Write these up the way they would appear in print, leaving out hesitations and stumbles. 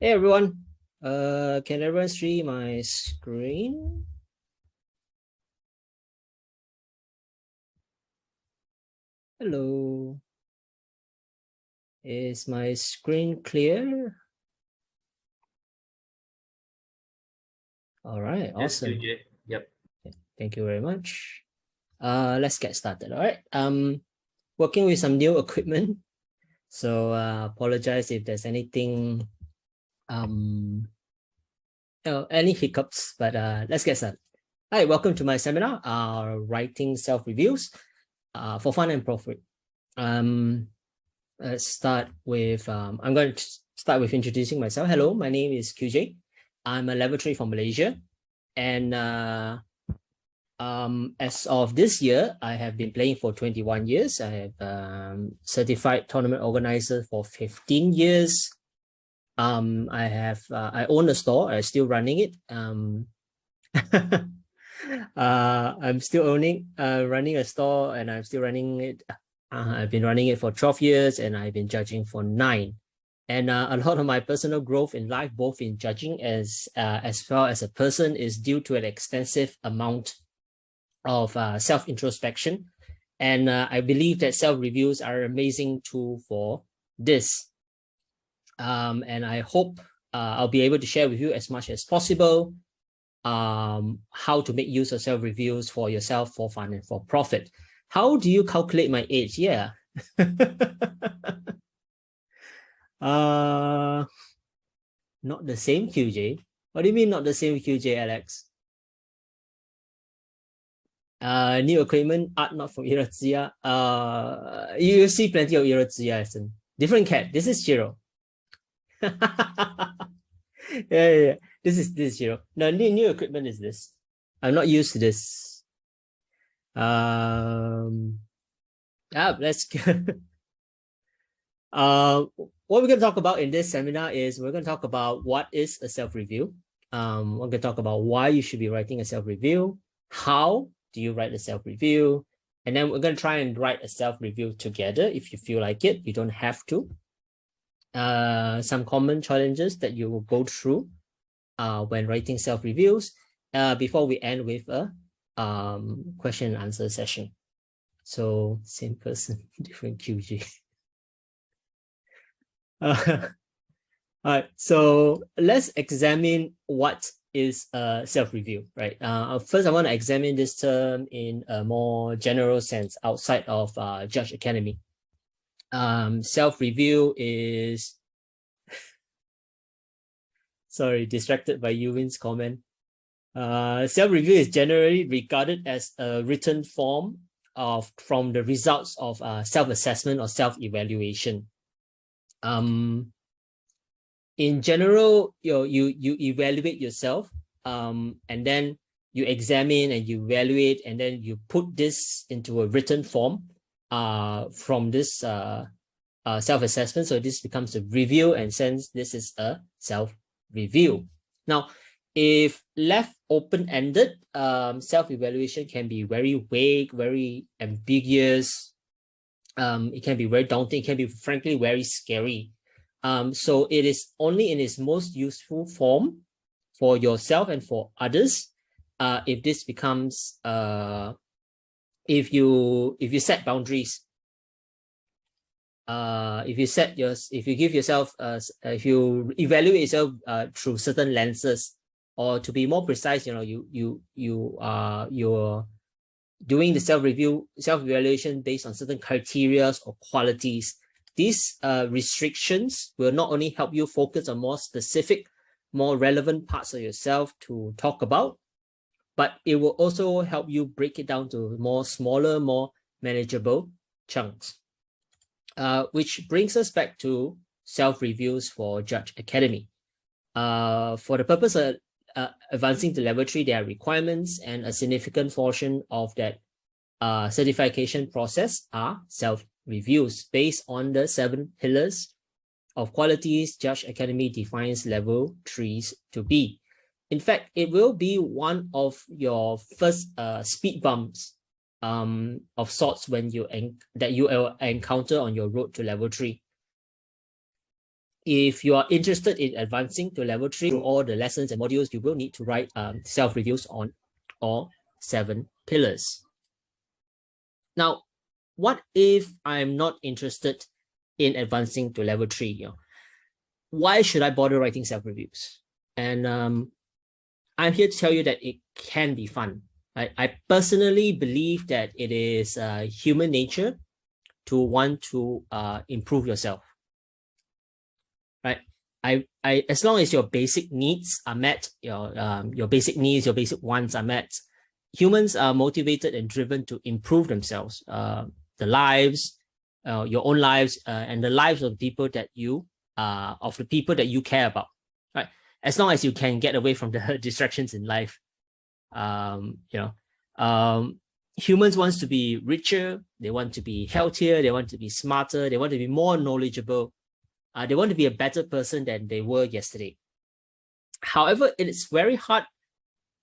Hey everyone, can everyone see my screen? Hello, is my screen clear? All right, awesome. Yes, yep. Thank you very much. Let's get started. All right. Working with some new equipment, so apologize if there's anything, any hiccups, but let's get started. Hi, welcome to my seminar, Writing Self-Reviews for Fun and Profit. Let's start with, I'm going to start with introducing myself. Hello, my name is QJ. I'm a level 3 from Malaysia. And as of this year, I have been playing for 21 years. I have certified tournament organizer for 15 years. I own a store. I'm still running it. I'm still running a store, and I'm still running it. I've been running it for 12 years, and I've been judging for 9. And a lot of my personal growth in life, both in judging as well as a person, is due to an extensive amount of self-introspection. And I believe that self-reviews are an amazing tool for this. And I hope I'll be able to share with you as much as possible how to make use of self-reviews for yourself, for fun and for profit. How do you calculate my age? Yeah. Not the same, QJ. What do you mean not the same, QJ, Alex? New equipment, art not from Irazia. You see plenty of Irazia, isn't different cat. This is Shiro. yeah. This is Shiro. No, new equipment is this. I'm not used to this. Let's what we're going to talk about in this seminar is we're going to talk about what is a self-review. We're going to talk about why you should be writing a self-review. How do you write a self-review? And then we're going to try and write a self-review together if you feel like it. You don't have to. Some common challenges that you will go through when writing self-reviews before we end with a question and answer session. So same person, different QG. All right, so let's examine what is a self-review, right? First, I want to examine this term in a more general sense outside of Judge Academy. Self-review is, sorry, distracted by Yuvin's comment. Self-review is generally regarded as a written form from the results of self-assessment or self-evaluation. In general, you evaluate yourself, and then you examine and you evaluate, and then you put this into a written form from this self-assessment. So this becomes a review, and since this is a self-review. Now, if left open-ended, self-evaluation can be very vague, very ambiguous. It can be very daunting. It can be, frankly, very scary. So it is only in its most useful form for yourself and for others if this becomes if you set boundaries, if you give yourself if you evaluate yourself through certain lenses, or to be more precise, you're doing the self-evaluation based on certain criteria or qualities. These restrictions will not only help you focus on more specific, more relevant parts of yourself to talk about, but it will also help you break it down to more smaller, more manageable chunks. Which brings us back to self-reviews for Judge Academy. For the purpose of advancing to level 3, there are requirements, and a significant portion of that certification process are self-reviews based on the 7 pillars of qualities Judge Academy defines level 3s to be. In fact, it will be one of your first speed bumps of sorts when that you encounter on your road to level 3. if you are interested in advancing to level 3, through all the lessons and modules, you will need to write self-reviews on all 7 pillars. Now, what if I'm not interested in advancing to level 3? You know, why should I bother writing self-reviews? And I'm here to tell you that it can be fun. I personally believe that it is human nature to want to improve yourself. Right? As long as your basic needs are met, your basic needs, your basic wants are met, humans are motivated and driven to improve themselves, the lives, your own lives, and the lives of people that you care about. Right? As long as you can get away from the distractions in life, humans want to be richer, they want to be healthier, they want to be smarter, they want to be more knowledgeable, they want to be a better person than they were yesterday. However, it is very hard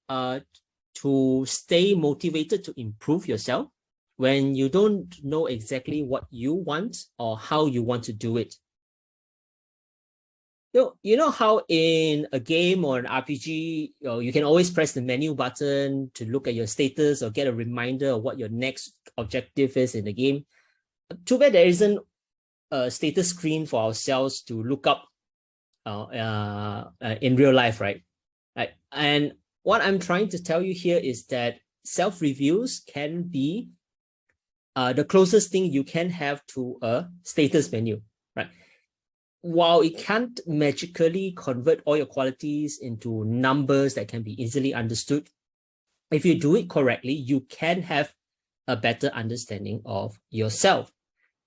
to stay motivated to improve yourself when you don't know exactly what you want or how you want to do it. You know how in a game or an RPG, you can always press the menu button to look at your status or get a reminder of what your next objective is in the game. Too bad there isn't a status screen for ourselves to look up in real life, right? And what I'm trying to tell you here is that self-reviews can be the closest thing you can have to a status menu, right? While it can't magically convert all your qualities into numbers that can be easily understood, if you do it correctly, you can have a better understanding of yourself.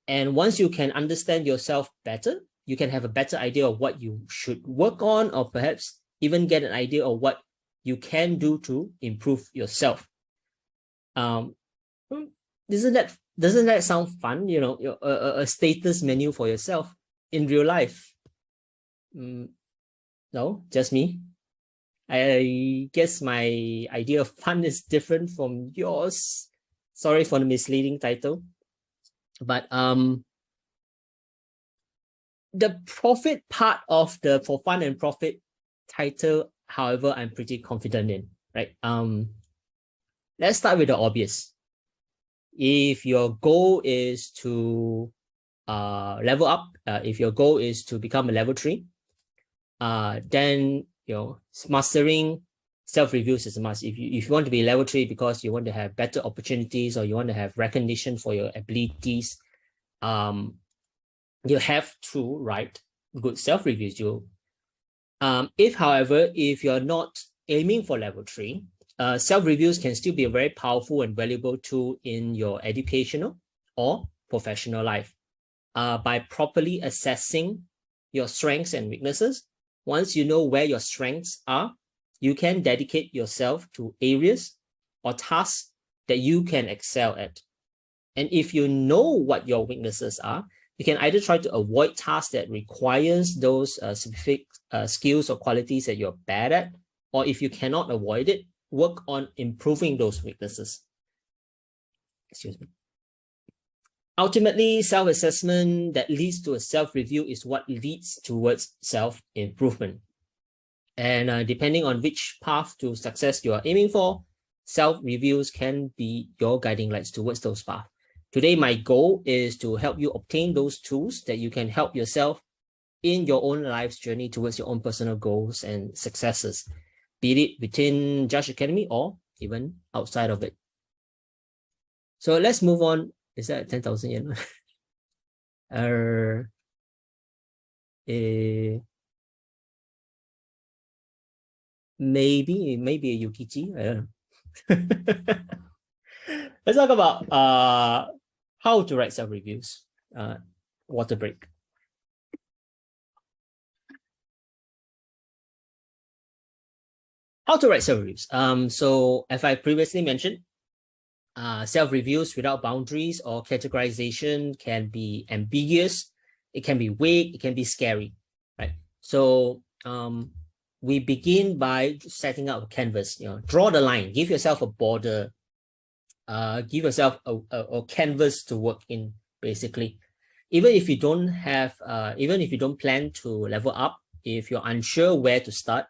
And once you can understand yourself better, you can have a better idea of what you should work on, or perhaps even get an idea of what you can do to improve yourself. Doesn't that sound fun? You know, a status menu for yourself in real life? No, just me. I guess my idea of fun is different from yours. Sorry for the misleading title. But the profit part of the for fun and profit title, however, I'm pretty confident in, right? Let's start with the obvious. If your goal is to level up, if your goal is to become a level 3, then mastering self-reviews is a must. If you want to be level 3 because you want to have better opportunities or you want to have recognition for your abilities, you have to write good self-reviews. However, if you're not aiming for level 3, self-reviews can still be a very powerful and valuable tool in your educational or professional life. By properly assessing your strengths and weaknesses, once you know where your strengths are, you can dedicate yourself to areas or tasks that you can excel at. And if you know what your weaknesses are, you can either try to avoid tasks that requires those specific skills or qualities that you're bad at, or if you cannot avoid it, work on improving those weaknesses. Excuse me. Ultimately, self-assessment that leads to a self-review is what leads towards self-improvement. And depending on which path to success you are aiming for, self-reviews can be your guiding lights towards those paths. Today, my goal is to help you obtain those tools that you can help yourself in your own life's journey towards your own personal goals and successes, be it within Judge Academy or even outside of it. So let's move on. Is that 10,000 yen? Maybe a Yukichi. I don't know. Let's talk about how to write self-reviews. Water break. How to write self-reviews. So as I previously mentioned, self-reviews without boundaries or categorization can be ambiguous, it can be vague, it can be scary, right? So we begin by setting up a canvas, draw the line, give yourself a border, give yourself a canvas to work in, basically. Even if you don't have, even if you don't plan to level up, if you're unsure where to start,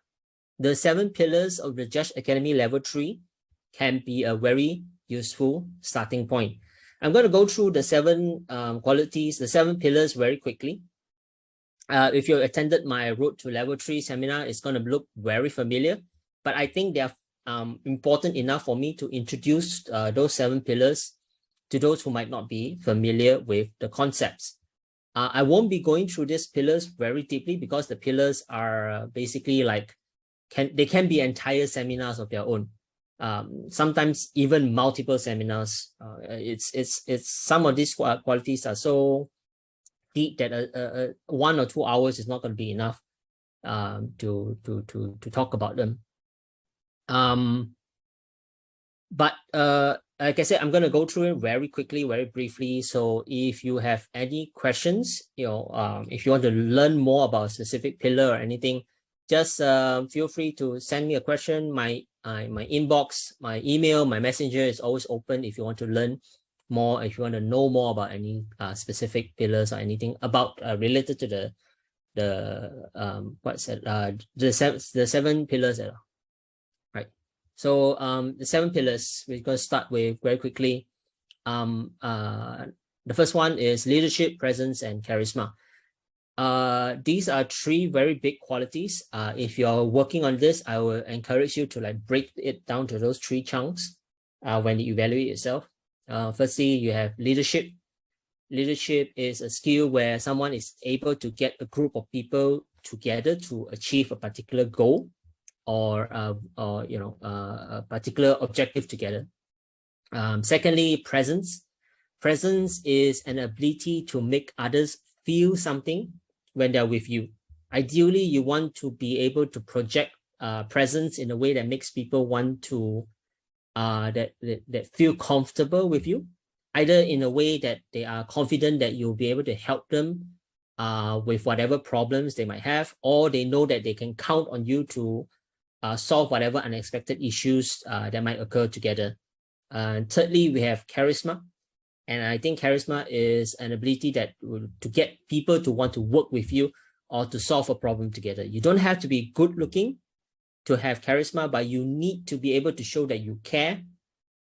the 7 pillars of the Judge Academy Level 3 can be a very useful starting point. I'm going to go through the 7 qualities, the 7 pillars very quickly. If you attended my Road to Level 3 seminar, it's going to look very familiar, but I think they are important enough for me to introduce those 7 pillars to those who might not be familiar with the concepts. I won't be going through these pillars very deeply because the pillars are basically like, they can be entire seminars of their own. Sometimes even multiple seminars. It's some of these qualities are so deep that 1 or 2 hours is not going to be enough to talk about them. But like I said, I'm going to go through it very quickly, very briefly. So if you have any questions, if you want to learn more about a specific pillar or anything, just feel free to send me a question. My inbox, my email, my messenger is always open if you want to learn more, if you want to know more about any specific pillars or anything about related to the 7 pillars. Right. So the 7 pillars we're going to start with very quickly. The first one is leadership, presence, and charisma. These are 3 very big qualities. If you're working on this, I will encourage you to like break it down to those 3 chunks when you evaluate yourself. Firstly, you have leadership. Leadership is a skill where someone is able to get a group of people together to achieve a particular goal or a particular objective together. Secondly, presence. Presence is an ability to make others feel something when they're with you. Ideally, you want to be able to project presence in a way that makes people want to that feel comfortable with you, either in a way that they are confident that you'll be able to help them with whatever problems they might have, or they know that they can count on you to solve whatever unexpected issues that might occur together. Thirdly, we have charisma. And I think charisma is an ability that to get people to want to work with you or to solve a problem together. You don't have to be good looking to have charisma, but you need to be able to show that you care,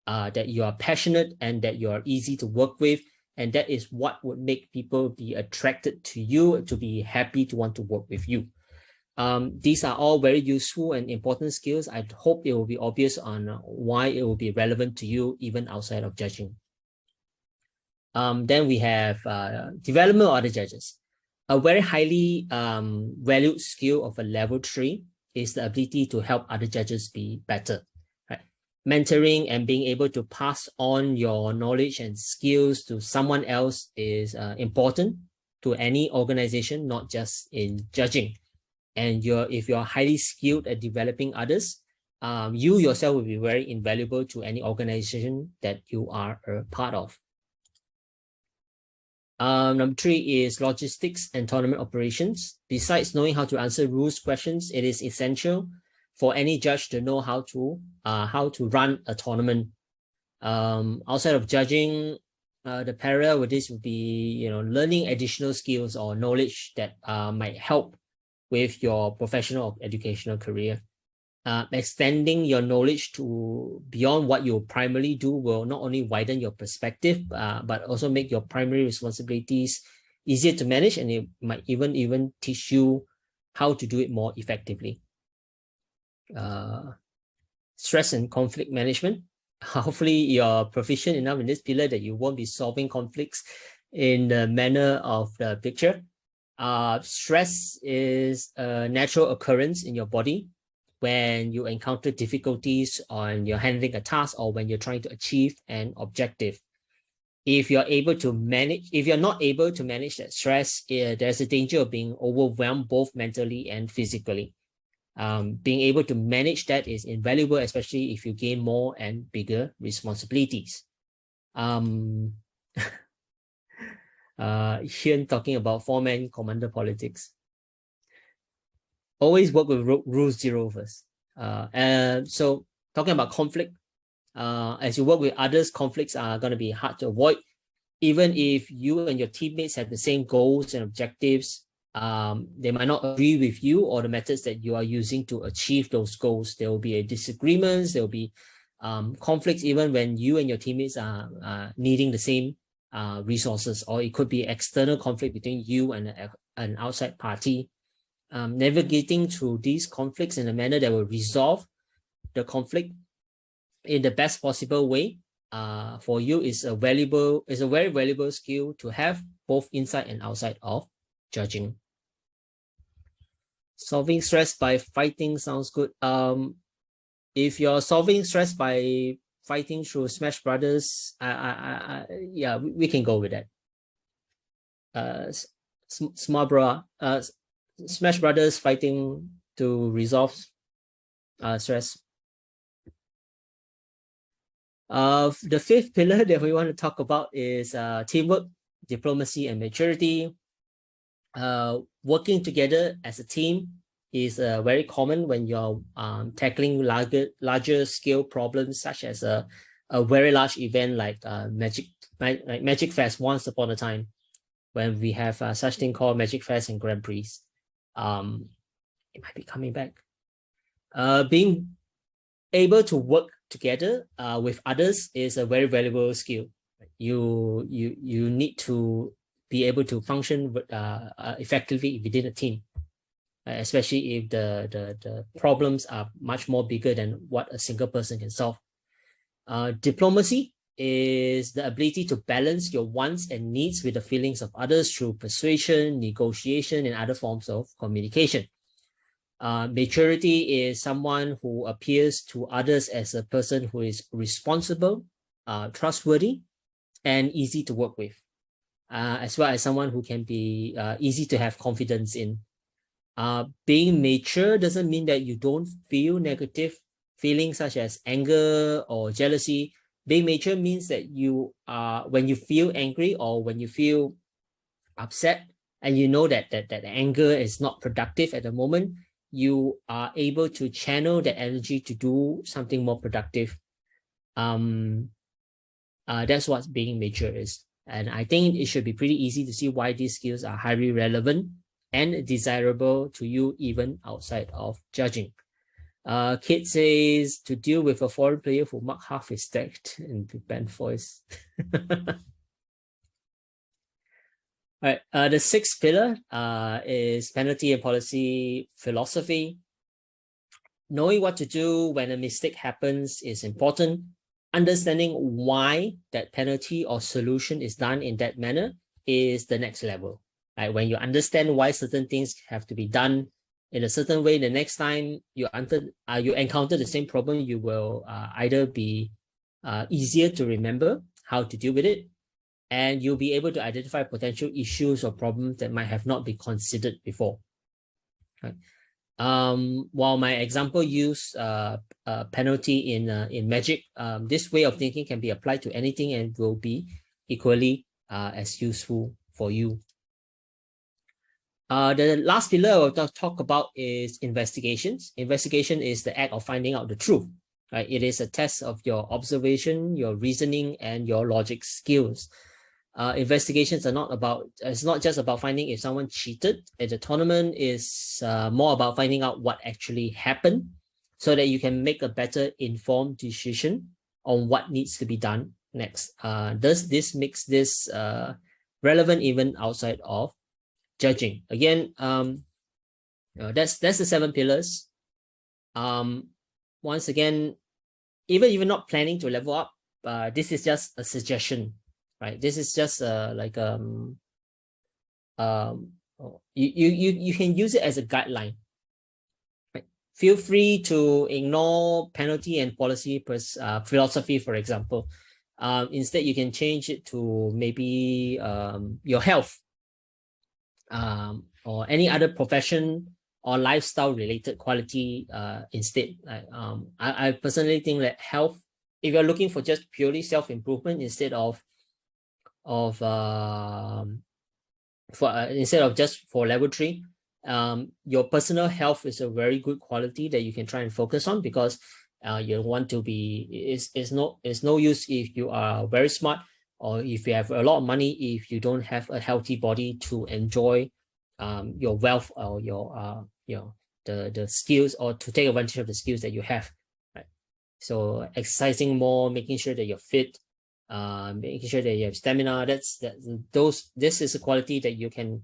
that you are passionate, and that you are easy to work with. And that is what would make people be attracted to you, to be happy to want to work with you. These are all very useful and important skills. I hope it will be obvious on why it will be relevant to you even outside of judging. Then we have development of other judges. A very highly valued skill of a level 3 is the ability to help other judges be better. Right? Mentoring and being able to pass on your knowledge and skills to someone else is important to any organization, not just in judging. And if you're highly skilled at developing others, you yourself will be very invaluable to any organization that you are a part of. Number 3 is logistics and tournament operations. Besides knowing how to answer rules questions, it is essential for any judge to know how to run a tournament. Outside of judging, the parallel with this would be learning additional skills or knowledge that might help with your professional or educational career. Extending your knowledge to beyond what you primarily do will not only widen your perspective, but also make your primary responsibilities easier to manage, and it might even teach you how to do it more effectively. Stress and conflict management. Hopefully you're proficient enough in this pillar that you won't be solving conflicts in the manner of the picture. Stress is a natural occurrence in your body when you encounter difficulties on your handling a task or when you're trying to achieve an objective. If you're not able to manage that stress, there's a danger of being overwhelmed both mentally and physically. Being able to manage that is invaluable, especially if you gain more and bigger responsibilities. Here talking about 4-man commander politics. Always work with rule 0 first. So talking about conflict, as you work with others, conflicts are going to be hard to avoid. even if you and your teammates have the same goals and objectives, they might not agree with you or the methods that you are using to achieve those goals. There will be disagreements, there will be conflicts even when you and your teammates are needing the same resources, or it could be external conflict between you and an outside party. Navigating through these conflicts in a manner that will resolve the conflict in the best possible way for you is a very valuable skill to have, both inside and outside of judging. Solving stress by fighting sounds good. If you're solving stress by fighting through Smash Brothers, yeah, we can go with that. Smash Brothers fighting to resolve stress. The fifth pillar that we want to talk about is teamwork, diplomacy, and maturity. Working together as a team is very common when you're tackling larger scale problems, such as a very large event like Magic Fest once upon a time, when we have such thing called Magic Fest and Grand Prix. It might be coming back. Being able to work together with others is a very valuable skill. You need to be able to function effectively within a team, especially if the problems are much more bigger than what a single person can solve. Diplomacy is the ability to balance your wants and needs with the feelings of others through persuasion, negotiation, and other forms of communication. Maturity is someone who appears to others as a person who is responsible, trustworthy, and easy to work with, as well as someone who can be easy to have confidence in. Being mature doesn't mean that you don't feel negative feelings such as anger or jealousy. Being mature means that you when you feel angry or when you feel upset and you know that anger is not productive at the moment, you are able to channel that energy to do something more productive. That's what being mature is. And I think it should be pretty easy to see why these skills are highly relevant and desirable to you even outside of judging. Kate says to deal with a foreign player who marked half his text in the band voice. All right, the sixth pillar is penalty and policy philosophy. Knowing what to do when a mistake happens is important. Understanding why that penalty or solution is done in that manner is the next level. Right? When you understand why certain things have to be done in a certain way, the next time you encounter the same problem, you will either be easier to remember how to deal with it, and you'll be able to identify potential issues or problems that might have not been considered before. Right? While my example used penalty in Magic, this way of thinking can be applied to anything and will be equally as useful for you. The last pillar I will talk about is investigations. Investigation is the act of finding out the truth. Right? It is a test of your observation, your reasoning, and your logic skills. Investigations are it's not just about finding if someone cheated at the tournament. Is more about finding out what actually happened so that you can make a better informed decision on what needs to be done next. Does this makes this relevant even outside of judging? Again, that's the 7 pillars. Once again, even if you're not planning to level up, this is just a suggestion, right? This is just like you can use it as a guideline. Right? Feel free to ignore penalty and policy philosophy, for example. Instead, you can change it to maybe your health, or any other profession or lifestyle related quality instead. I personally think that health, if you're looking for just purely self-improvement instead of just for level 3, your personal health is a very good quality that you can try and focus on, because you want to be, it's no use if you are very smart or if you have a lot of money, if you don't have a healthy body to enjoy your wealth or your the skills, or to take advantage of the skills that you have, right? So exercising more, making sure that you're fit, making sure that you have stamina. This is a quality that you can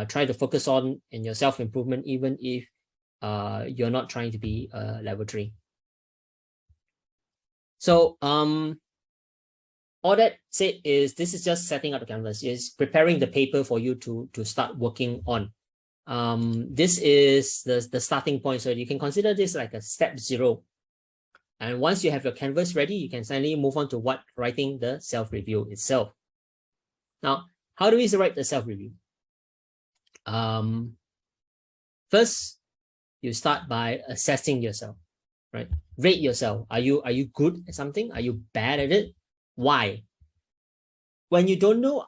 try to focus on in your self-improvement, even if you're not trying to be level 3. So all that said is, this is just setting up the canvas, is preparing the paper for you to start working on. This is the starting point. So you can consider this like a step 0. And once you have your canvas ready, you can suddenly move on to writing the self-review itself. Now, how do we write the self-review? First, you start by assessing yourself, right? Rate yourself. Are you good at something? Are you bad at it? Why? When you don't know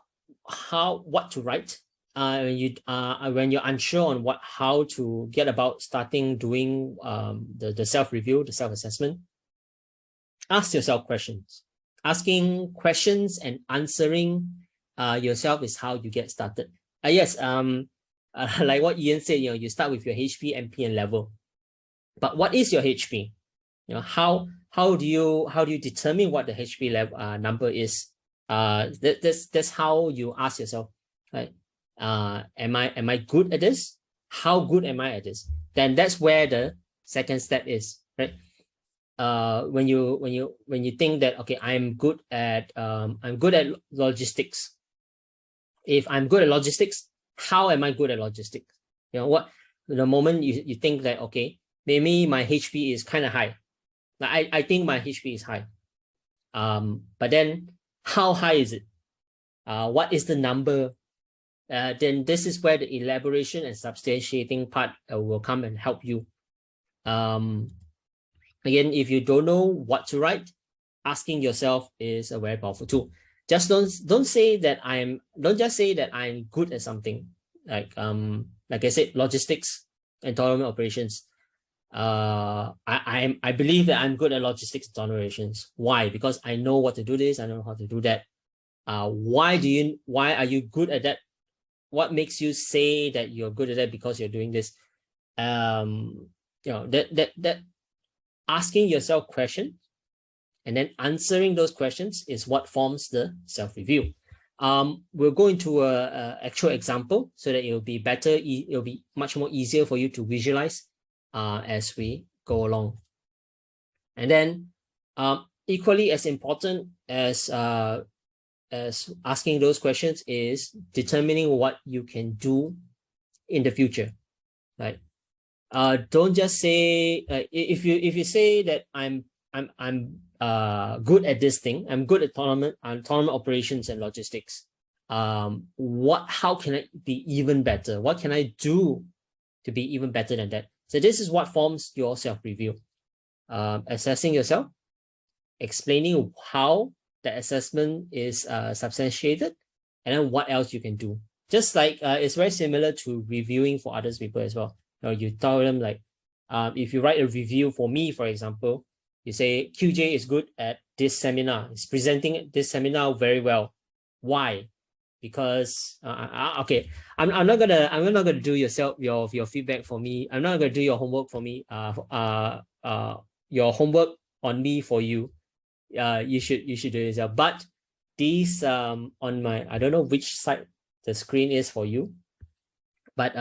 what to write, when you're unsure on how to get about starting doing the self-review, the self-assessment, ask yourself questions. Asking questions and answering yourself is how you get started. Yes, like what Ian said, you start with your HP, MP, and level. But what is your HP? How do you determine what the HP level number is? That's how you ask yourself, right? Am I good at this? How good am I at this? Then that's where the second step is, right? When you think that, okay, I'm good at logistics. If I'm good at logistics, how am I good at logistics? The moment you think that, okay, maybe my HP is kind of high. I think my HP is high. But then how high is it? What is the number? Then this is where the elaboration and substantiating part will come and help you. Again, if you don't know what to write, asking yourself is a very powerful tool. Just don't just say that I'm good at something. Like I said, logistics and tournament operations. I believe that I'm good at logistics and tournament operations. Why? Because I know what to do this, I know how to do that. Why are you good at that? What makes you say that you're good at that? Because you're doing this. That asking yourself questions and then answering those questions is what forms the self-review. We'll go into a actual example so that it'll be better. It'll be much more easier for you to visualize as we go along. And then equally as important as asking those questions is determining what you can do in the future, right? Don't just say if you say that I'm good at this thing, I'm good at tournament operations and logistics. How can I be even better? What can I do to be even better than that? So this is what forms your self-review. Assessing yourself, explaining how the assessment is substantiated, and then what else you can do. Just like it's very similar to reviewing for others people as well. You tell them, like, if you write a review for me, for example, you say QJ is good at this seminar. He's presenting this seminar very well. Why? Because okay, I'm not gonna do your feedback for me. I'm not gonna do your homework for me. Your homework on me for you. You should do it yourself. But these on my, I don't know which side the screen is for you, but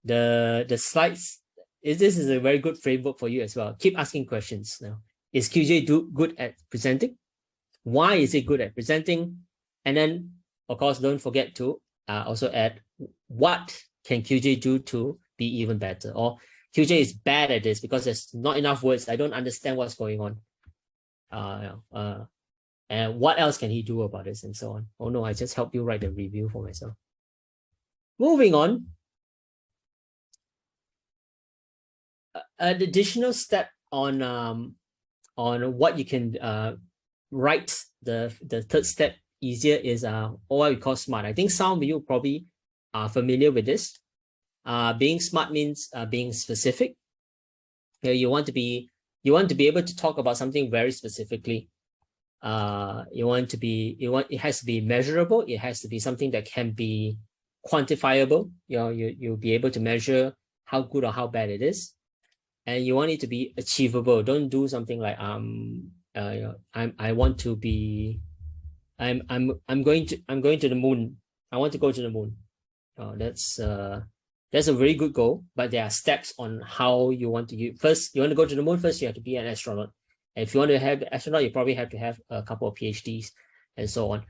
the slides this is a very good framework for you as well. Keep asking questions. Now, is QJ good at presenting? Why is he good at presenting? And then, of course, don't forget to also add, what can QJ do to be even better? Or QJ is bad at this because there's not enough words. I don't understand what's going on. And what else can he do about this, and so on. Oh no, I just helped you write the review for myself. Moving on. An additional step on what you can write the third step easier is what we call SMART. I think some of you probably are familiar with this. Being SMART means being specific. You want to be able to talk about something very specifically. It has to be measurable. It has to be something that can be quantifiable. You'll be able to measure how good or how bad it is. And you want it to be achievable. Don't do something like I want to be I'm going to the moon. I want to go to the moon. That's a very good goal, but there are steps on how you want to first you want to go to the moon. First you have to be an astronaut. And if you want to have the astronaut, you probably have to have a couple of PhDs and so on.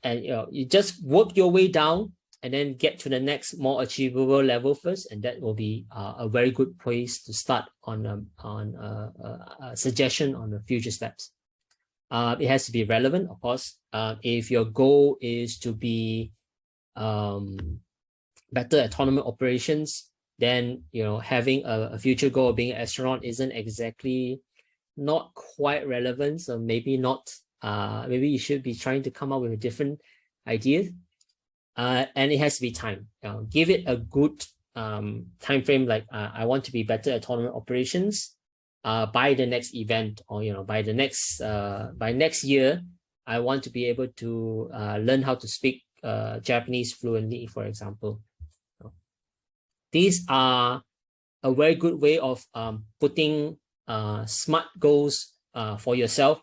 And you just work your way down and then get to the next more achievable level first, and that will be a very good place to start on a suggestion on the future steps. It has to be relevant, of course. If your goal is to be better autonomous operations, then having a future goal of being an astronaut isn't exactly not quite relevant. So maybe not. Maybe you should be trying to come up with a different idea. And it has to be time. Give it a good time frame. Like I want to be better at autonomous operations by the next event, or by next year. I want to be able to learn how to speak Japanese fluently, for example. These are a very good way of putting smart goals for yourself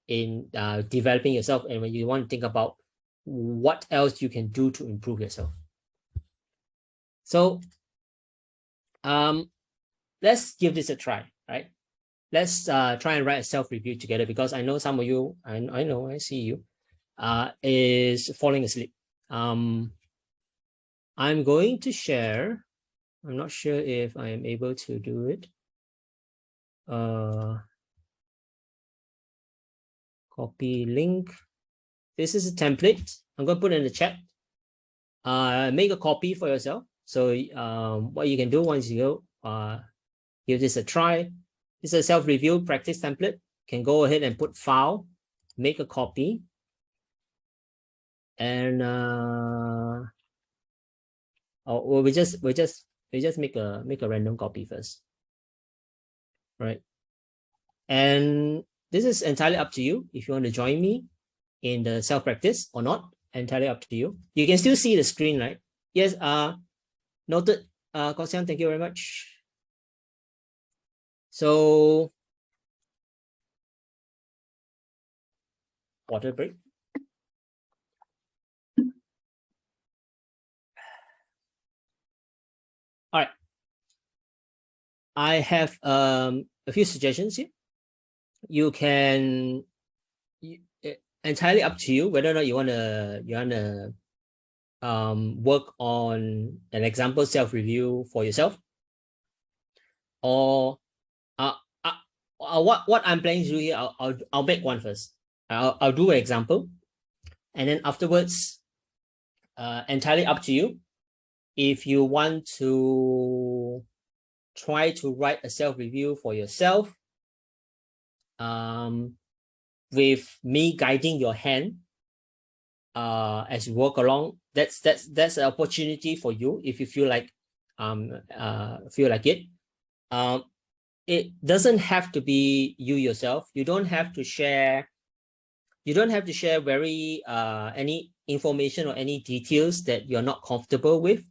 in developing yourself, and when you want to think about what else you can do to improve yourself. So let's give this a try, right? Let's try and write a self-review together, because I know some of you, I see you, is falling asleep. I'm going to share. I'm not sure if I am able to do it. Copy link. This is a template. I'm going to put it in the chat. Make a copy for yourself. So what you can do once you go, give this a try. This is a self-review practice template. You can go ahead and put file, make a copy, and we just make a random copy first, right? And this is entirely up to you if you want to join me in the self-practice or not. Entirely up to you. You can still see the screen, right? Yes. Noted. Kosyang, thank you very much. So, water break. All right. I have a few suggestions here. You can entirely up to you whether or not you wanna work on an example self-review for yourself, or what I'm planning to do here. I'll make one first. I'll do an example, and then afterwards, entirely up to you. If you want to try to write a self-review for yourself, with me guiding your hand as you walk along, that's an opportunity for you if you feel like it. It doesn't have to be you yourself. You don't have to share very any information or any details that you're not comfortable with.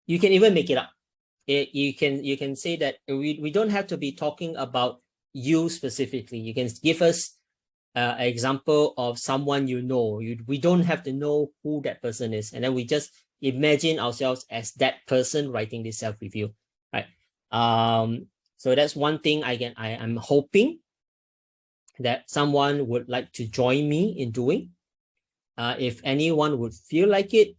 You can even make it up. You can say that we don't have to be talking about you specifically. You can give us an example of someone you know. We don't have to know who that person is, and then we just imagine ourselves as that person writing this self-review, right? So that's one thing I'm hoping that someone would like to join me in doing. If anyone would feel like it,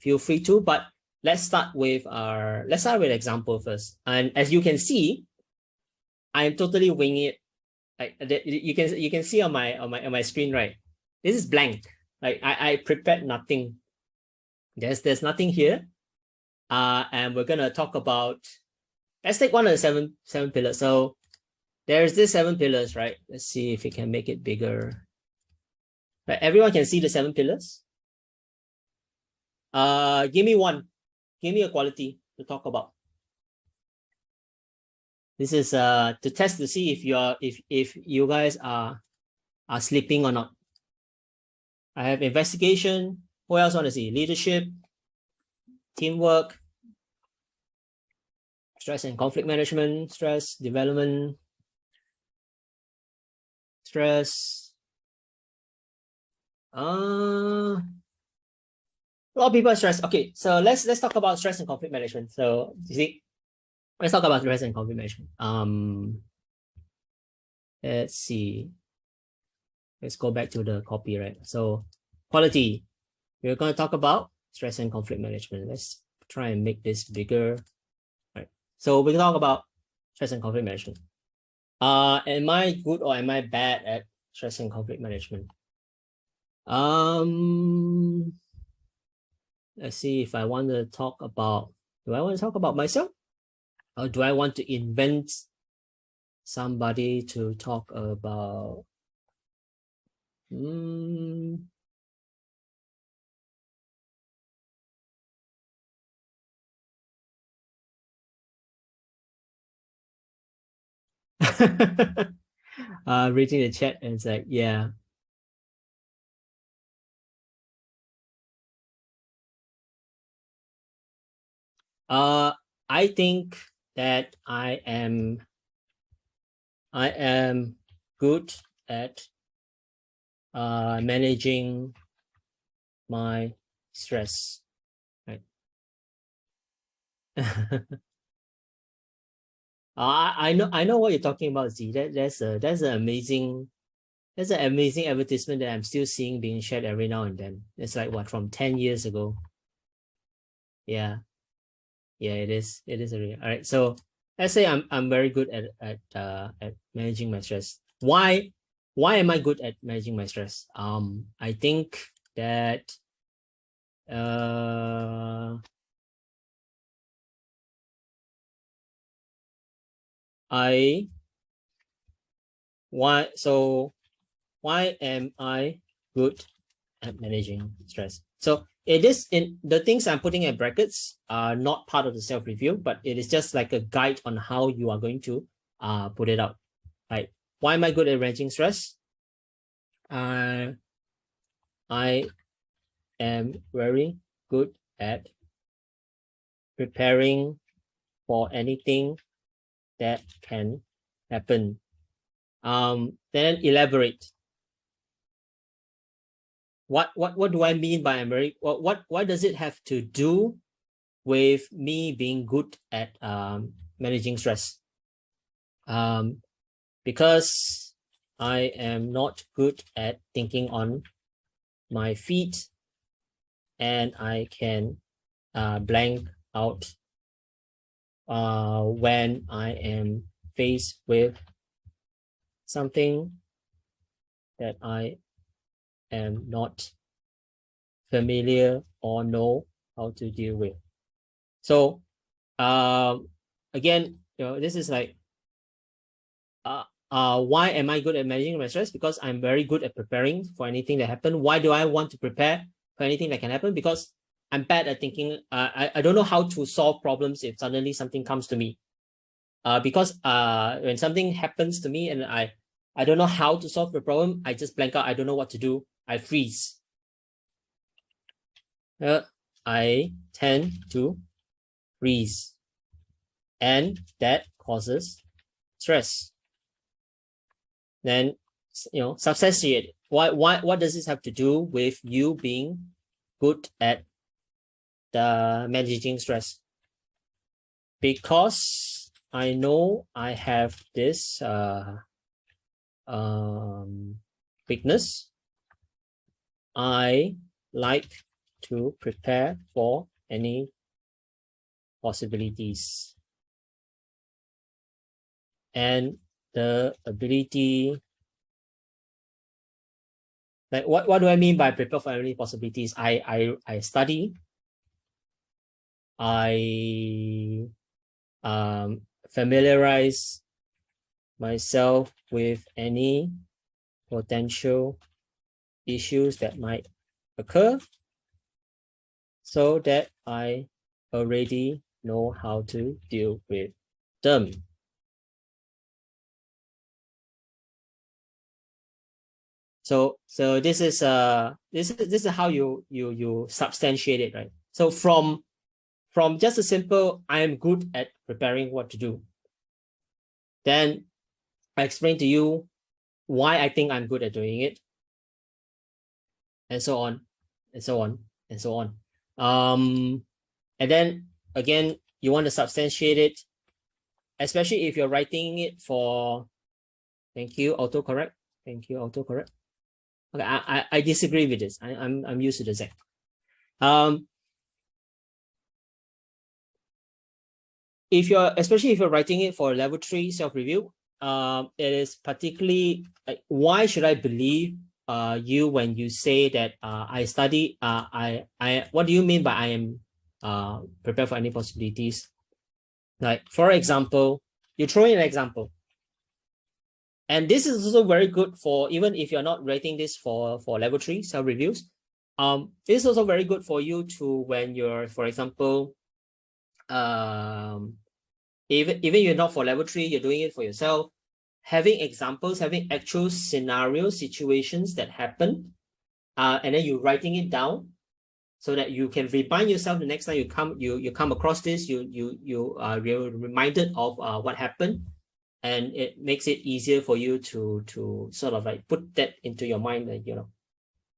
feel free to. But let's start with example first. And as you can see, I'm totally winging it. Like you can see on my screen, right? This is blank. Like I prepared nothing. There's nothing here. And we're gonna talk about. Let's take one of the seven pillars. So there's this 7 pillars, right? Let's see if we can make it bigger. Right, everyone can see the 7 pillars. Give me one. Give me a quality to talk about. This is to test to see if you guys are sleeping or not. I have investigation. What else want to see? Leadership, teamwork, stress and conflict management, stress development, stress. A lot of people are stressed. Okay, so let's talk about stress and conflict management. So you see, let's talk about stress and conflict management. Let's see. Let's go back to the copyright. So quality. We're going to talk about stress and conflict management. Let's try and make this bigger. All right. So we can talk about stress and conflict management. Am I good or am I bad at stress and conflict management? Let's see if I want to talk about, do I want to talk about myself? Or do I want to invent somebody to talk about? Reading the chat and it's like, yeah. I think that I am good at managing my stress. Right. I know what you're talking about, Z. That's an amazing advertisement that I'm still seeing being shared every now and then. It's like what, from 10 years ago. Yeah. Yeah, it is. It is a real. All right. So let's say I'm very good at managing my stress. Why am I good at managing my stress? I think that why am I good at managing stress? So it is in the things I'm putting in brackets are not part of the self-review, but it is just like a guide on how you are going to put it out. Right? Why am I good at managing stress? I am very good at preparing for anything that can happen. Then elaborate. What do I mean by I'm very, what does it have to do with me being good at managing stress? Because I am not good at thinking on my feet, and I can blank out when I am faced with something that I am not familiar or know how to deal with. So again, this is like why am I good at managing my stress? Because I'm very good at preparing for anything that happens. Why do I want to prepare for anything that can happen? Because I'm bad at thinking. I don't know how to solve problems if suddenly something comes to me. Because when something happens to me and I don't know how to solve the problem, I just blank out. I don't know what to do. I freeze. I tend to freeze, and that causes stress. Then, substantiate. What does this have to do with you being good at the managing stress? Because I know I have this weakness. I like to prepare for any possibilities. And the ability, like what do I mean by prepare for any possibilities? I study. I familiarize myself with any potential issues that might occur, so that I already know how to deal with them. So this is this is how you substantiate it, right? So from just a simple I am good at preparing what to do, then I explain to you why I think I'm good at doing it, and so on, and so on, and so on. And then again, you want to substantiate it, especially if you're writing it for, thank you, autocorrect. Thank you, autocorrect. Okay, I disagree with this. I'm used to the Z. Especially if you're writing it for level 3 self-review, it is particularly like, why should I believe you when you say that I study, what do you mean by I am prepared for any possibilities? Like, for example, you throw in an example. And this is also very good for, even if you're not rating this for level 3 self-reviews, this is also very good for you to, when you're, for example, even you're not for level 3, you're doing it for yourself, having examples, having actual scenario situations that happen, and then you're writing it down so that you can remind yourself the next time you come across this, you're reminded of what happened, and it makes it easier for you to sort of like put that into your mind, that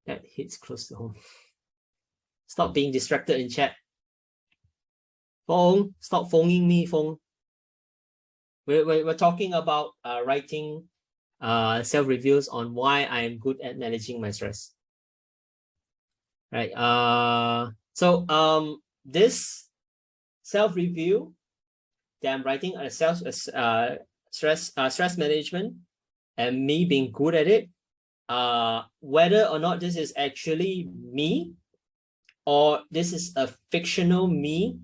that hits close to home. Stop being distracted in chat. Wong, stop phoning me, Wong. We're talking about writing self-reviews on why I am good at managing my stress. Right. So this self-review that I'm writing a stress management, and me being good at it, whether or not this is actually me or this is a fictional me,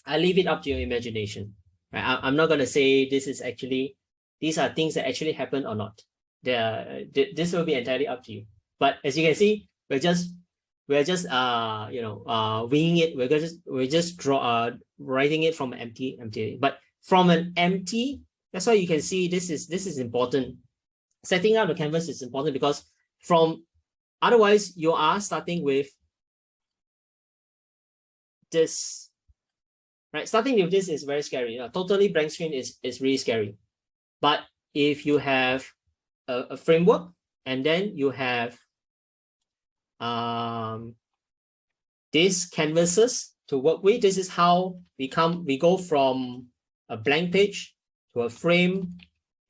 I leave it up to your imagination. Right? I'm not going to say this is actually, these are things that actually happen or not. This will be entirely up to you. But as you can see, we're just winging it. We're just writing it from empty. But from an empty, that's why you can see this is important. Setting out the canvas is important, because otherwise you are starting with this, right? Starting with this is very scary. Totally blank screen is really scary. But if you have a framework, and then you have these canvases to work with, this is how we go from a blank page to a frame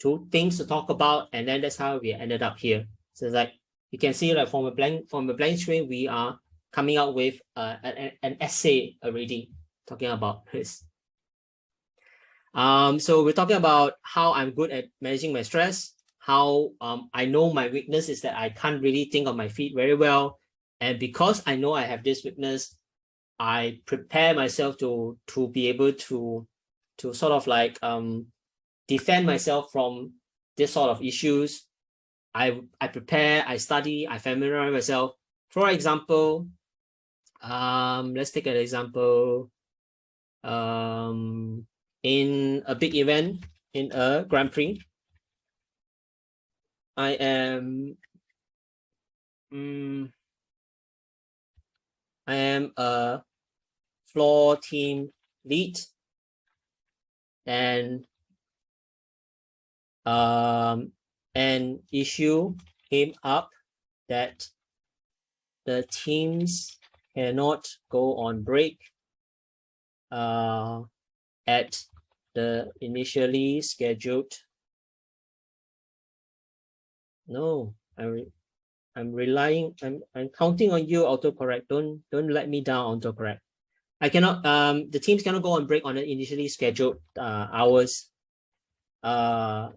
to things to talk about, and then that's how we ended up here. So it's like you can see, like from a blank screen, we are coming out with an essay already talking about this. So we're talking about how I'm good at managing my stress, how I know my weakness is that I can't really think on my feet very well. And because I know I have this weakness, I prepare myself to be able to sort of like defend myself from this sort of issues. I prepare, I study, I familiarize myself. For example, let's take an example. In a big event, in a Grand Prix, I am a floor team lead, and an issue came up that the teams cannot go on break at the initially scheduled. No, I'm relying, I'm counting on you, autocorrect. Don't let me down, autocorrect. I cannot, the teams cannot go on break on the initially scheduled hours. Yeah,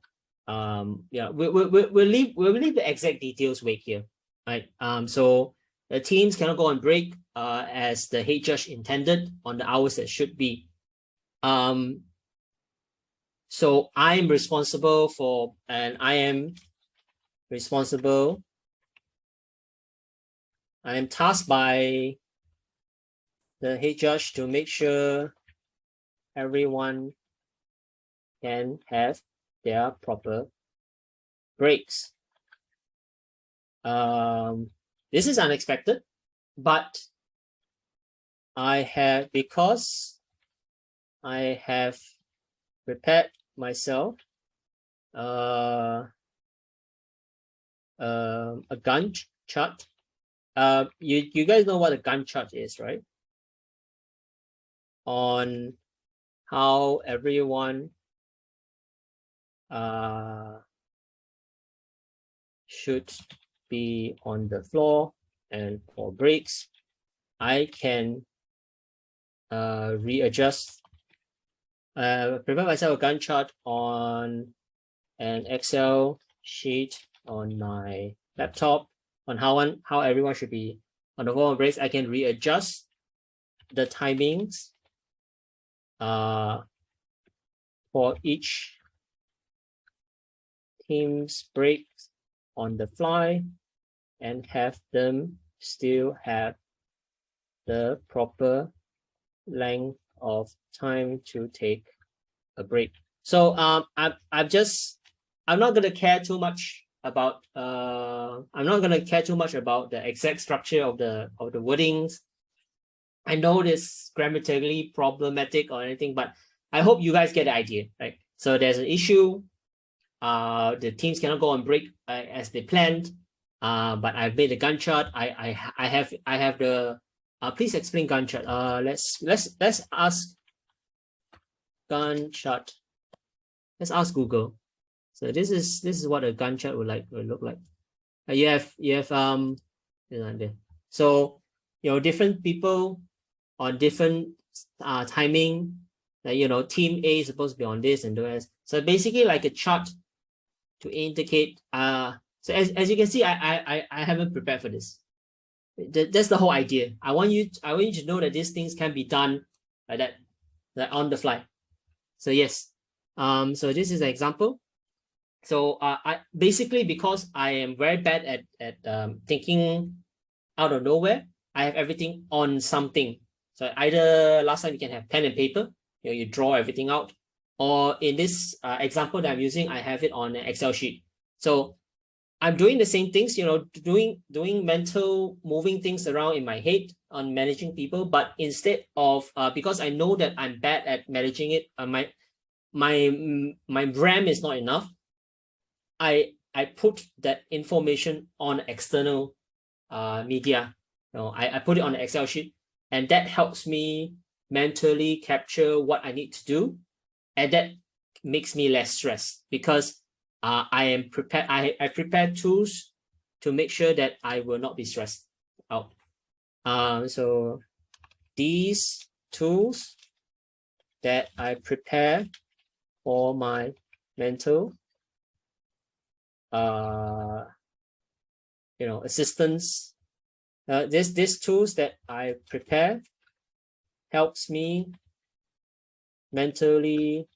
we'll leave the exact details vague here, right? So the teams cannot go on break as the head judge intended on the hours that should be. So I'm responsible for, and I am tasked by the head judge to make sure everyone can have their proper breaks. This is unexpected, but because I have prepared myself a Gantt chart. You guys know what a Gantt chart is, right? On how everyone should be on the floor, and for breaks, I can readjust, prepare myself a Gantt chart on an Excel sheet on my laptop on how everyone should be on the floor on breaks. I can readjust the timings for each team's break on the fly and have them still have the proper length of time to take a break. So I'm not gonna care too much about the exact structure of the wordings. I know this grammatically problematic or anything, but I hope you guys get the idea, right? So there's an issue. The teams cannot go on break as they planned. But I've made a Gantt chart. I have the. Please explain Gantt chart. Let's ask Gantt chart. Let's ask Google. So this is what a Gantt chart would look like. You have so different people on different timing. Like team A is supposed to be on this and the rest. So basically like a chart to indicate. So as you can see, I haven't prepared for this. That's the whole idea. I want you to know that these things can be done like that, like on the fly. So yes. So this is an example. So I basically, because I am very bad at thinking out of nowhere, I have everything on something. So either last time you can have pen and paper, you draw everything out, or in this example that I'm using, I have it on an Excel sheet. So I'm doing the same things, doing mental moving things around in my head on managing people, but instead of because I know that I'm bad at managing it, my RAM is not enough. I put that information on external media. I put it on an Excel sheet, and that helps me mentally capture what I need to do, and that makes me less stressed because I am prepared. I prepare tools to make sure that I will not be stressed out. So these tools that I prepare for my mental assistance. These tools that I prepare helps me mentally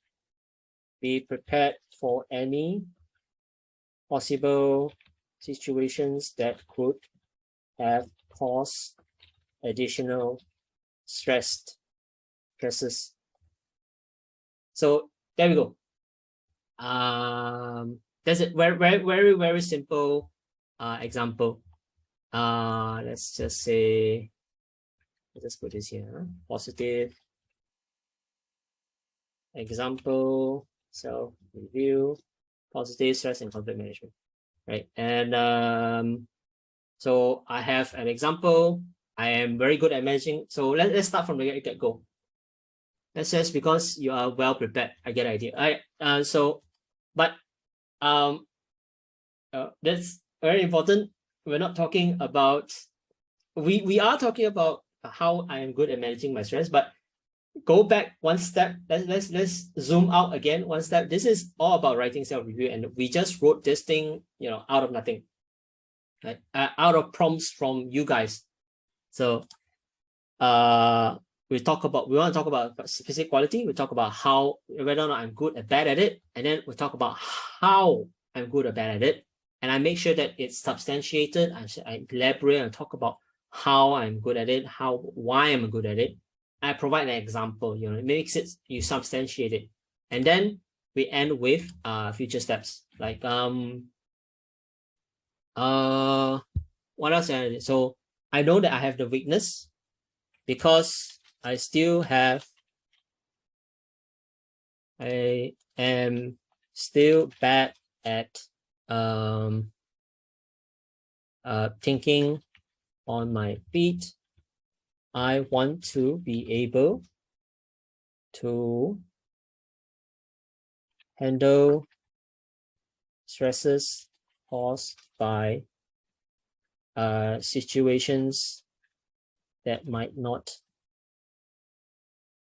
be prepared for any possible situations that could have caused additional stresses. So there we go. That's a very, very, very, very simple example. Let's just say, let's put this here, positive example, self-review, positive stress and conflict management, right? And so I have an example. I am very good at managing. So let's start from the get-go. That's just because you are well prepared. I get the idea. That's very important. We're not talking about, we are talking about how I am good at managing my stress, but go back one step. Let's zoom out again one step. This is all about writing self-review, and we just wrote this thing, out of nothing, right? Out of prompts from you guys. So we want to talk about specific quality. We talk about whether or not I'm good or bad at it, and then we talk about how I'm good or bad at it. And I make sure that it's substantiated. I elaborate and talk about how I'm good at it, why I'm good at it. I provide an example, it makes it, you substantiate it. And then we end with future steps. Like What else? So I know that I have the weakness because I am still bad at thinking on my feet. I want to be able to handle stresses caused by situations that might not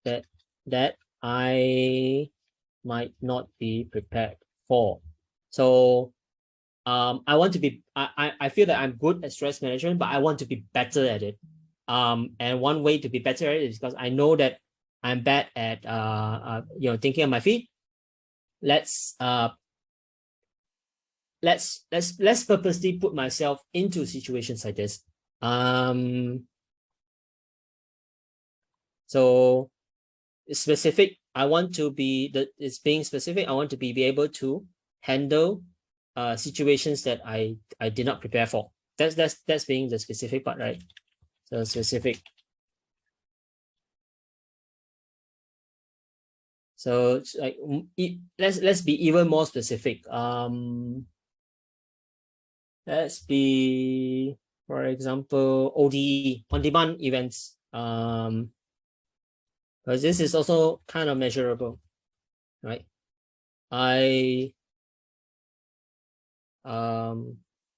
that I might not be prepared for. So I want to be I feel that I'm good at stress management, but I want to be better at it. And one way to be better at it is because I know that I'm bad at thinking on my feet. Let's purposely put myself into situations like this. So specific, I want to be it's being specific. I want to be able to handle situations that I did not prepare for. That's being the specific part, right? So specific. So it's like let's be even more specific. Let's be, for example, ODE, on-demand events. Because this is also kind of measurable, right?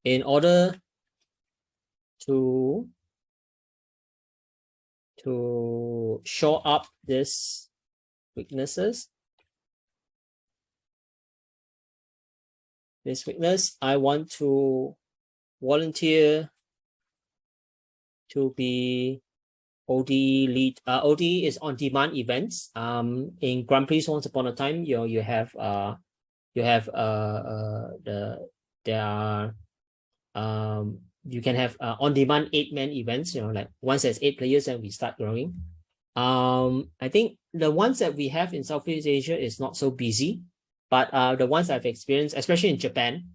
In order to show up these weaknesses, I want to volunteer to be OD lead. OD is on-demand events. In Grand Prix once upon a time, you have you can have on-demand 8-man events. Like once there's 8 players, then we start growing. I think the ones that we have in Southeast Asia is not so busy, but the ones I've experienced, especially in Japan,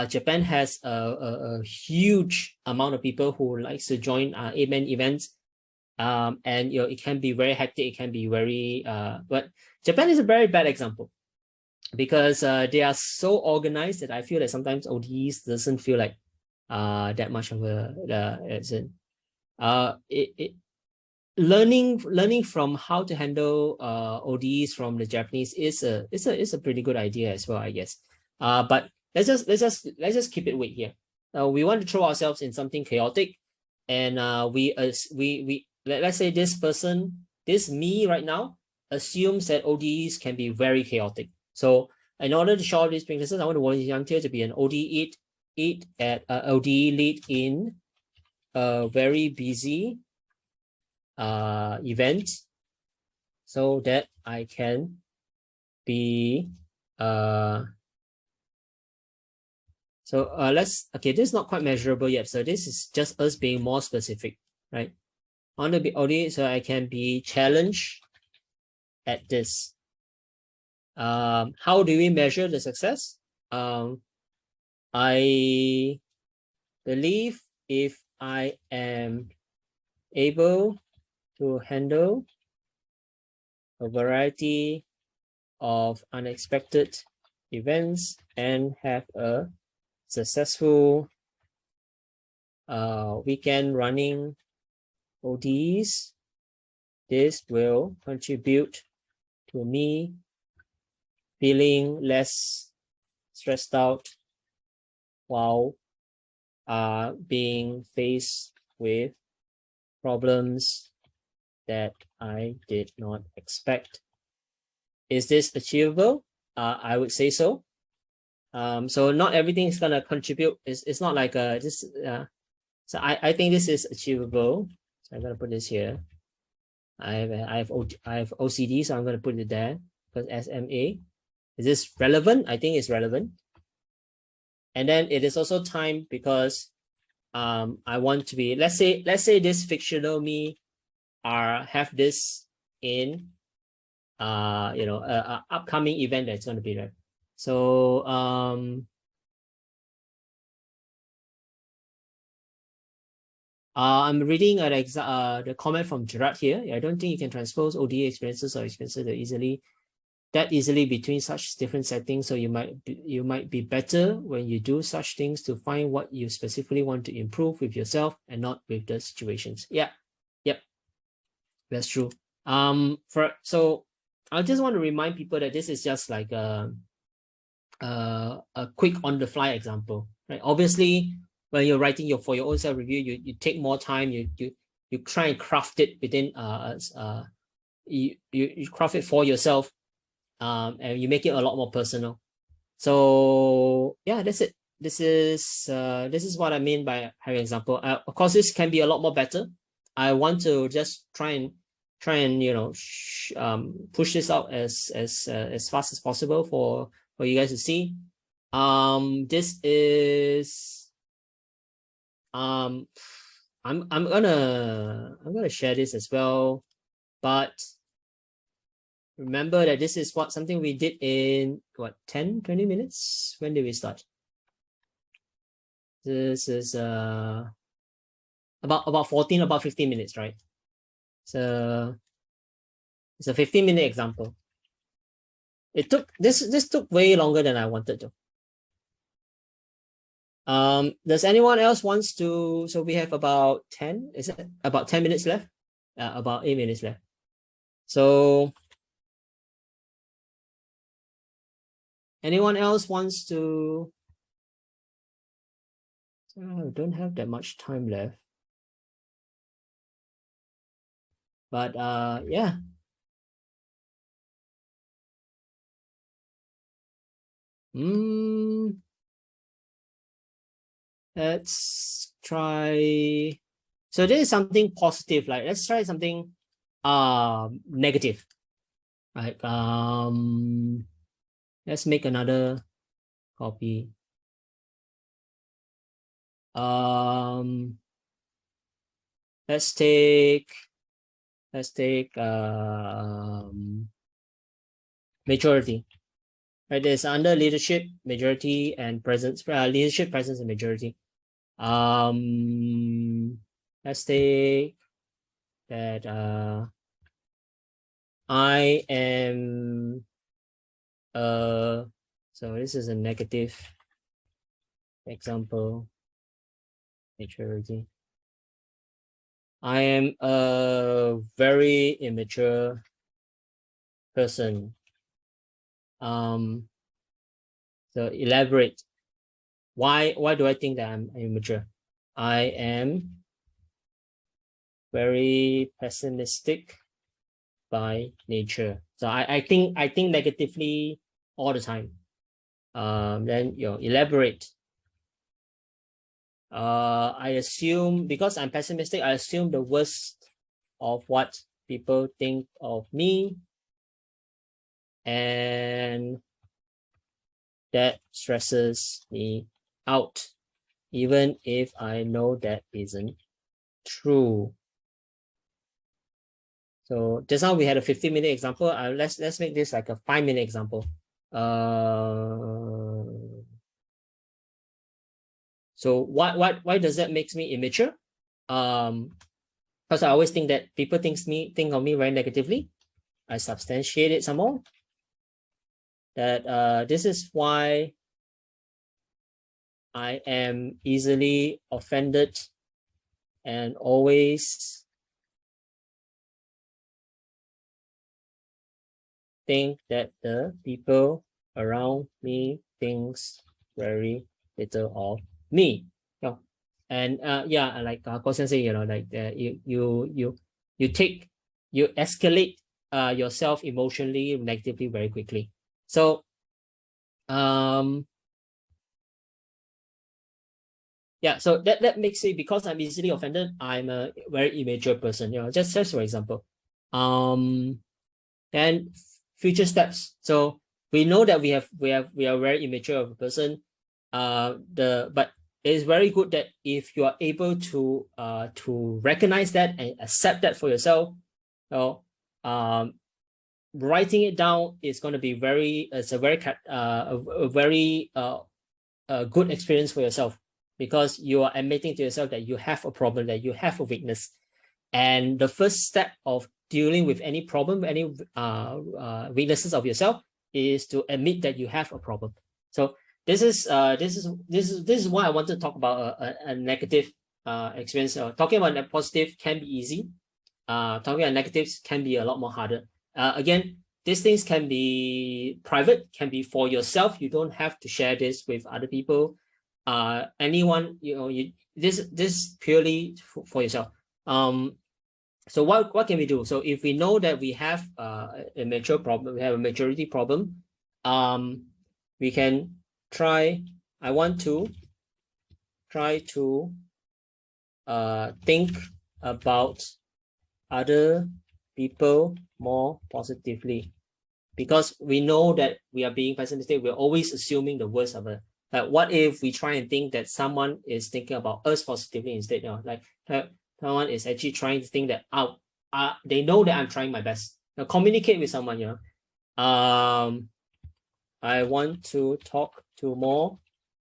Japan has a huge amount of people who likes to join 8-man events. And it can be very hectic. It can be very but Japan is a very bad example because they are so organized that I feel that sometimes ODs doesn't feel like that much of learning from how to handle ODs from the Japanese is a pretty good idea as well, I guess. But let's just keep it weight here. We want to throw ourselves in something chaotic, and let's say this me right now assumes that ODs can be very chaotic. So in order to show these weaknesses, I want to volunteer to be an OD lead in a very busy event, so that I can be okay, this is not quite measurable yet, so this is just us being more specific, right? I want to be OD so I can be challenged at this. How do we measure the success? I believe if I am able to handle a variety of unexpected events and have a successful weekend running ODs, this will contribute to me feeling less stressed out while being faced with problems that I did not expect. Is this achievable? I would say so. So not everything is gonna contribute. It's not like this. So I think this is achievable. So I'm gonna put this here. I have OCD, so I'm gonna put it there because SMA. Is this relevant? I think it's relevant. And then it is also time because I want to be, let's say this fictional me have this in a upcoming event that's going to be there. So I'm reading the comment from Gerard here. I don't think you can transpose ODA experiences or experiences that easily between such different settings. So you might be better when you do such things to find what you specifically want to improve with yourself and not with the situations. Yeah, yep, that's true. So I just want to remind people that this is just like a quick on the fly example, right? Obviously, when you're writing for your own self review, you take more time. You try and craft it within you craft it for yourself, and you make it a lot more personal. So yeah, that's it. This is what I mean by having example. Of course, this can be a lot more better. I want to just try and push this out as fast as possible for you guys to see. This is I'm gonna share this as well, but remember that this is something we did in 10-20 minutes. When did we start? This is about 15 minutes, right? So it's a 15-minute example. It took this took way longer than I wanted to. Does anyone else wants to? So we have about 10. Is it about 10 minutes left? About 8 minutes left. So anyone else wants to? I don't have that much time left. But yeah. Let's try. So this is something positive. Like let's try something negative. Right. Let's make another copy. Let's take majority. Right, there's under leadership, majority, and presence. Leadership, presence, and majority. Let's take that I am so this is a negative example. Maturity. I am a very immature person. So elaborate. Why do I think that I'm immature? I am very pessimistic by nature. So I think negatively all the time. Then elaborate. I assume, because I'm pessimistic, I assume the worst of what people think of me, and that stresses me out, even if I know that isn't true. So just now we had a 15-minute example. Let's make this like a 5-minute example. So why does that make me immature? Because I always think that people think of me very negatively. I substantiate it some more. That this is why I am easily offended and always think that the people around me thinks very little of me. And yeah, like Kosen say, like you escalate yourself emotionally, negatively very quickly. So yeah, so that makes it, because I'm easily offended, I'm a very immature person, just for example. And future steps. So we know that we are very immature of a person. But it's very good that if you are able to recognize that and accept that for yourself, writing it down is going to be a very good experience for yourself. because you are admitting to yourself that you have a problem, that you have a weakness. And the first step of dealing with any problem, any weaknesses of yourself, is to admit that you have a problem. So this is why I want to talk about a negative experience. Talking about a positive can be easy. Talking about negatives can be a lot more harder. Again, these things can be private, can be for yourself. You don't have to share this with other people. Anyone, this purely for yourself. So what can we do? So if we know that we have a mature problem, we have a maturity problem, we can try. I want to try to think about other people more positively, because we know that we are being pessimistic. We're always assuming the worst of it. Like, what if we try and think that someone is thinking about us positively instead? Like someone is actually trying to think that they know that I'm trying my best. Now, communicate with someone. I want to talk to more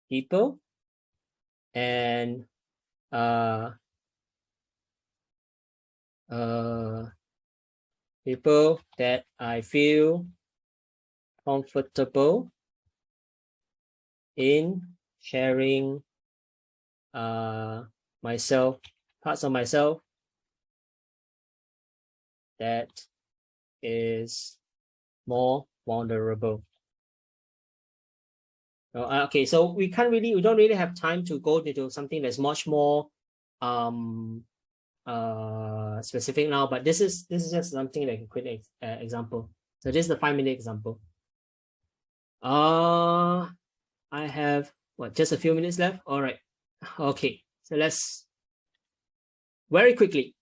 people, and people that I feel comfortable in sharing myself, parts of myself that is more vulnerable. Okay, so we don't really have time to go into something that's much more specific now, but this is just something like a quick example. So this is the 5-minute example. I have just a few minutes left. All right. Okay, so let's very quickly.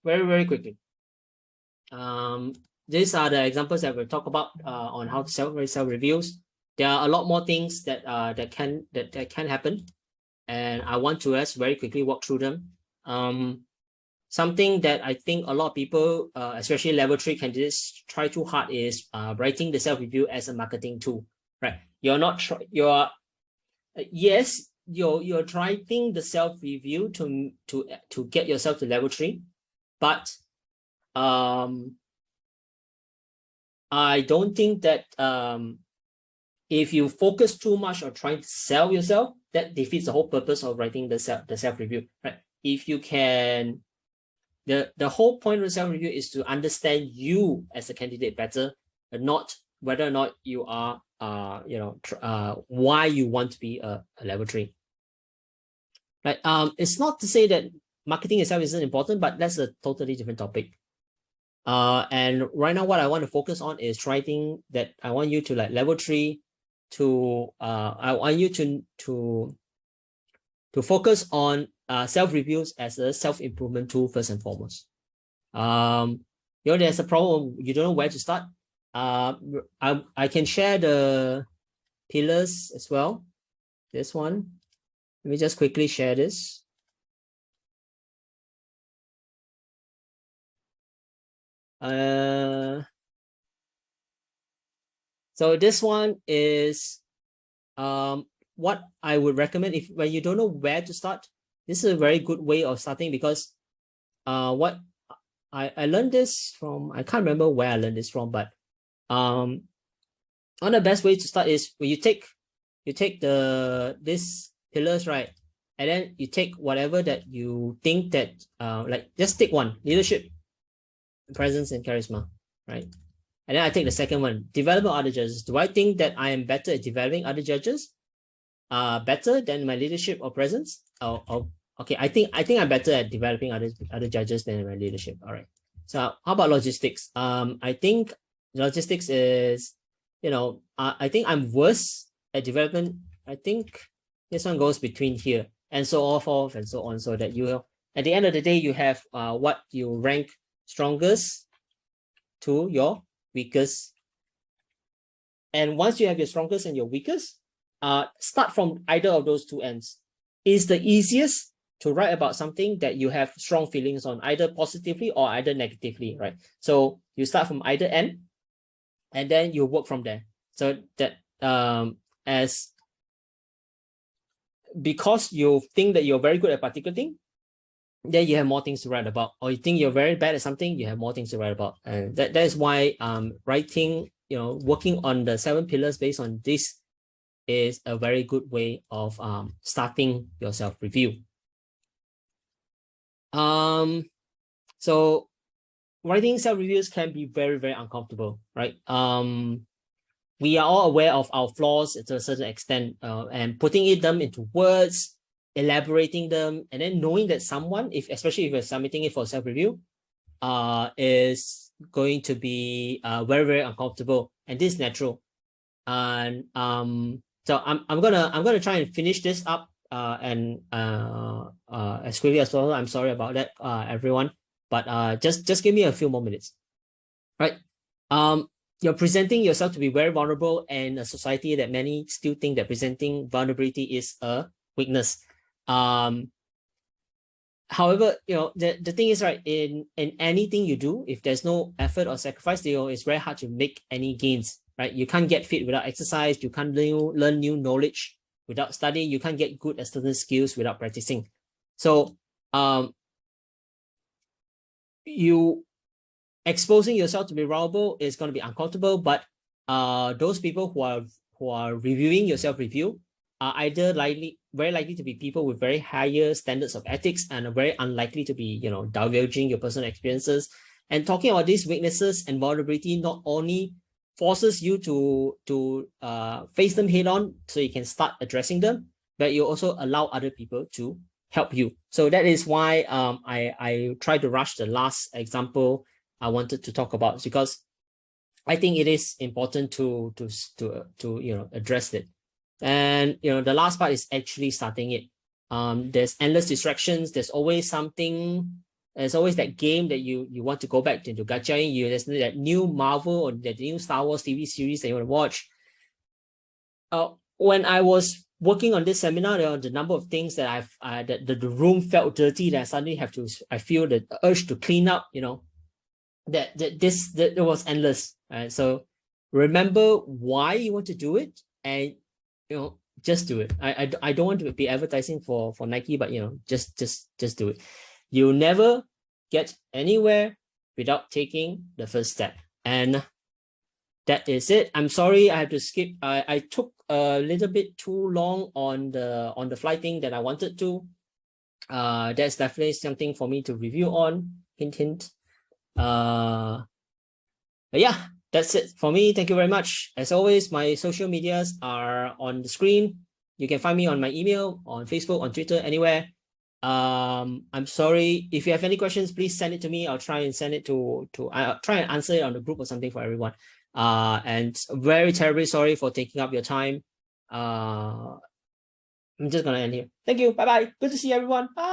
These are the examples that we'll talk about on how to self-reviews. There are a lot more things that can happen, and I want to very quickly walk through them. Something that I think a lot of people, especially level 3 candidates, try too hard is writing the self-review as a marketing tool. Right? You're writing the self-review to get yourself to level 3, but I don't think that if you focus too much on trying to sell yourself, that defeats the whole purpose of writing the self-review. Right? If you can, the whole point of the self-review is to understand you as a candidate better, and not whether or not you are why you want to be a level 3. Right? It's not to say that marketing itself isn't important, but that's a totally different topic. And right now, what I want to focus on is writing that I want you to level 3 to I want you to focus on self-reviews as a self-improvement tool first and foremost. There's a problem, you don't know where to start. I can share the pillars as well. This one, let me just quickly share this. So this one is what I would recommend when you don't know where to start. This is a very good way of starting, because what I learned this from, I can't remember where I learned this from, but one of the best ways to start is when you take these pillars, right, and then you take whatever that you think that just take one: leadership, presence, and charisma, right? And then I take the second one: development of other judges. Do I think that I am better at developing other judges, better than my leadership or presence? Okay, I think I'm better at developing other judges than my leadership. All right. So how about logistics? I think logistics is, I think I'm worse at development. I think this one goes between here, and so forth and so on, so that you, at the end of the day, you have what you rank strongest to your weakest. And once you have your strongest and your weakest, start from either of those two ends. It's the easiest to write about something that you have strong feelings on, either positively or either negatively, right? So you start from either end, and then you work from there. So that as because you think that you're very good at a particular thing, then you have more things to write about. Or you think you're very bad at something, you have more things to write about. And that is why writing, working on the 7 pillars based on this is a very good way of starting your self-review. So writing self-reviews can be very, very uncomfortable, right? We are all aware of our flaws to a certain extent, and putting them into words, elaborating them, and then knowing that someone, especially if you're submitting it for self-review, is going to be very, very uncomfortable, and this is natural. And so I'm gonna try and finish this up and as quickly as possible. I'm sorry about that, everyone, but just give me a few more minutes, right? You're presenting yourself to be very vulnerable in a society that many still think that presenting vulnerability is a weakness. However, the thing is, right, in anything you do, if there's no effort or sacrifice, it's very hard to make any gains, right? You can't get fit without exercise. You can't learn new knowledge without studying. You can't get good at certain skills without practicing. So you exposing yourself to be vulnerable is going to be uncomfortable, but those people who are reviewing your self-review are either very likely to be people with very higher standards of ethics and are very unlikely to be, divulging your personal experiences. And talking about these weaknesses and vulnerability not only forces you to face them head on so you can start addressing them, but you also allow other people to help you. So that is why I tried to rush the last example I wanted to talk about, because I think it is important to address it. And the last part is actually starting it. There's endless distractions. There's always something. There's always that game that you want to go back into gachaing. There's that new Marvel or the new Star Wars TV series that you want to watch. When I was working on this seminar, the number of things that the room felt dirty, that I suddenly I feel the urge to clean up. That it was endless. So remember why you want to do it, and just do it. I don't want to be advertising for Nike, but just do it. You'll never get anywhere without taking the first step. And that is it. I'm sorry I have to skip. I took a little bit too long on the flight thing that I wanted to. That's definitely something for me to review on. Hint, hint. But yeah, that's it for me. Thank you very much. As always, my social medias are on the screen. You can find me on my email, on Facebook, on Twitter, anywhere. I'm sorry if you have any questions, please send it to me. I'll try and send it I'll try and answer it on the group or something for everyone. And very terribly sorry for taking up your time. I'm just gonna end here. Thank you. Bye bye. Good to see everyone. Bye.